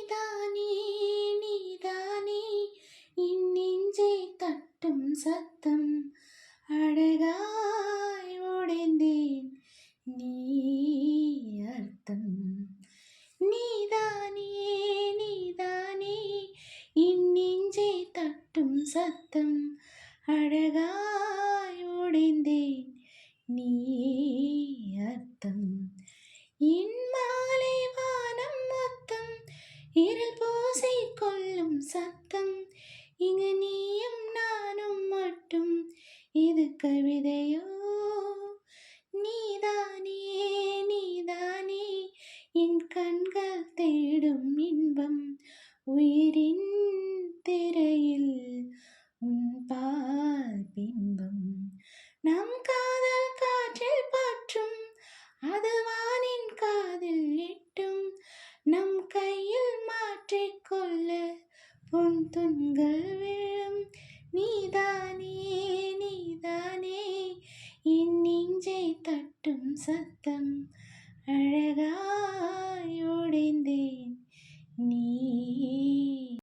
நீதானே நீதானே என் நெஞ்சை தட்டும் சத்தம் அழகாய் உடைந்தேன் நீ அர்த்தம் நீதானே நீதானே என் நெஞ்சை தட்டும் சத்தம் அழகாய் உடைந்தேன் நீ அர்த்தம் என் மாலை வானம் மொத்தம் இருள் பூசை கொள்ளும் சத்தம் இங்கு நீயும் நானும் மட்டும் இது கவிதையோ நீதானே நீதானே என் கண்கள் தேடும் இன்பம் உயிரின் திரையில் உன் பால் பிம்பம் நம் காதல் காற்றில் பற்றும் அது வானின் காதில் எட்டும் நம் கையில் மாற்றிக்கொள்ள பொன் துண்கள் விழும் நீதானே நீதானே என் நெஞ்சை தட்டும் சத்தம் அழகாய் உடைந்தேன் நீ